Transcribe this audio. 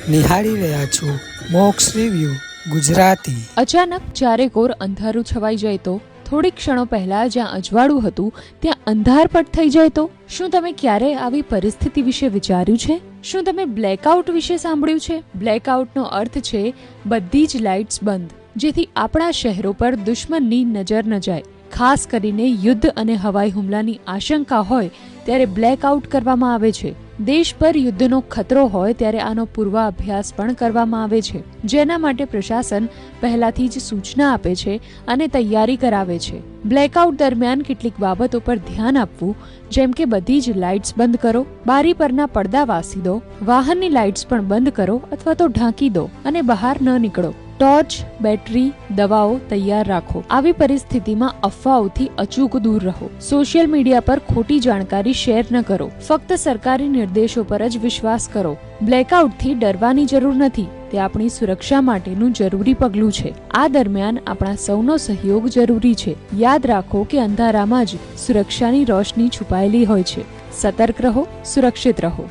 આપ નિહાળી રહ્યા છો મોક્સ રિવ્યુ ગુજરાતી। અચાનક ચારેકોર અંધારું છવાઈ જાય તો, થોડી ક્ષણો પહેલા જ્યાં અજવાળું હતું ત્યાં અંધારપટ થઈ જાય તો, શું તમે ક્યારે આવી પરિસ્થિતિ વિશે વિચાર્યું છે? શું તમે બ્લેકઆઉટ વિશે સાંભળ્યું છે? બ્લેકઆઉટનો અર્થ છે બધી જ લાઇટ્સ બંધ, જેથી આપણા શહેરો પર દુશ્મનની નજર ન જાય। ખાસ કરીને યુદ્ધ અને હવાઈ હુમલાની આશંકા હોય ત્યારે બ્લેકઆઉટ કરવામાં આવે છે। દેશ પર યુદ્ધનો ખતરો હોય ત્યારે આનો પૂર્વાભ્યાસ પણ કરવામાં આવે છે, જેના માટે પ્રશાસન પહેલાથી જ સૂચના આપે છે અને તૈયારી કરાવે છે। બ્લેકઆઉટ દરમિયાન કેટલીક બાબતો પર ધ્યાન આપવું, જેમ કે બધી જ લાઇટ્સ બંધ કરો, બારી પરના પડદા વાસી દો, વાહનની લાઇટ્સ પણ બંધ કરો અથવા તો ઢાંકી દો અને બહાર ન નીકળો। ટોર્ચ, બેટરી, દવાઓ તૈયાર રાખો। આવી પરિસ્થિતિમાં અફવાઓથી અચૂક દૂર રહો। સોશિયલ મીડિયા પર ખોટી જાણકારી શેર ન કરો। ફક્ત સરકારી નિર્દેશો પર જ વિશ્વાસ કરો। બ્લેકઆઉટથી ડરવાની જરૂર નથી, તે આપણી સુરક્ષા માટેનું જરૂરી પગલું છે। આ દરમિયાન આપણા સૌનો સહયોગ જરૂરી છે। યાદ રાખો કે અંધારામાં જ સુરક્ષાની રોશની છુપાયેલી હોય છે। સતર્ક રહો, સુરક્ષિત રહો।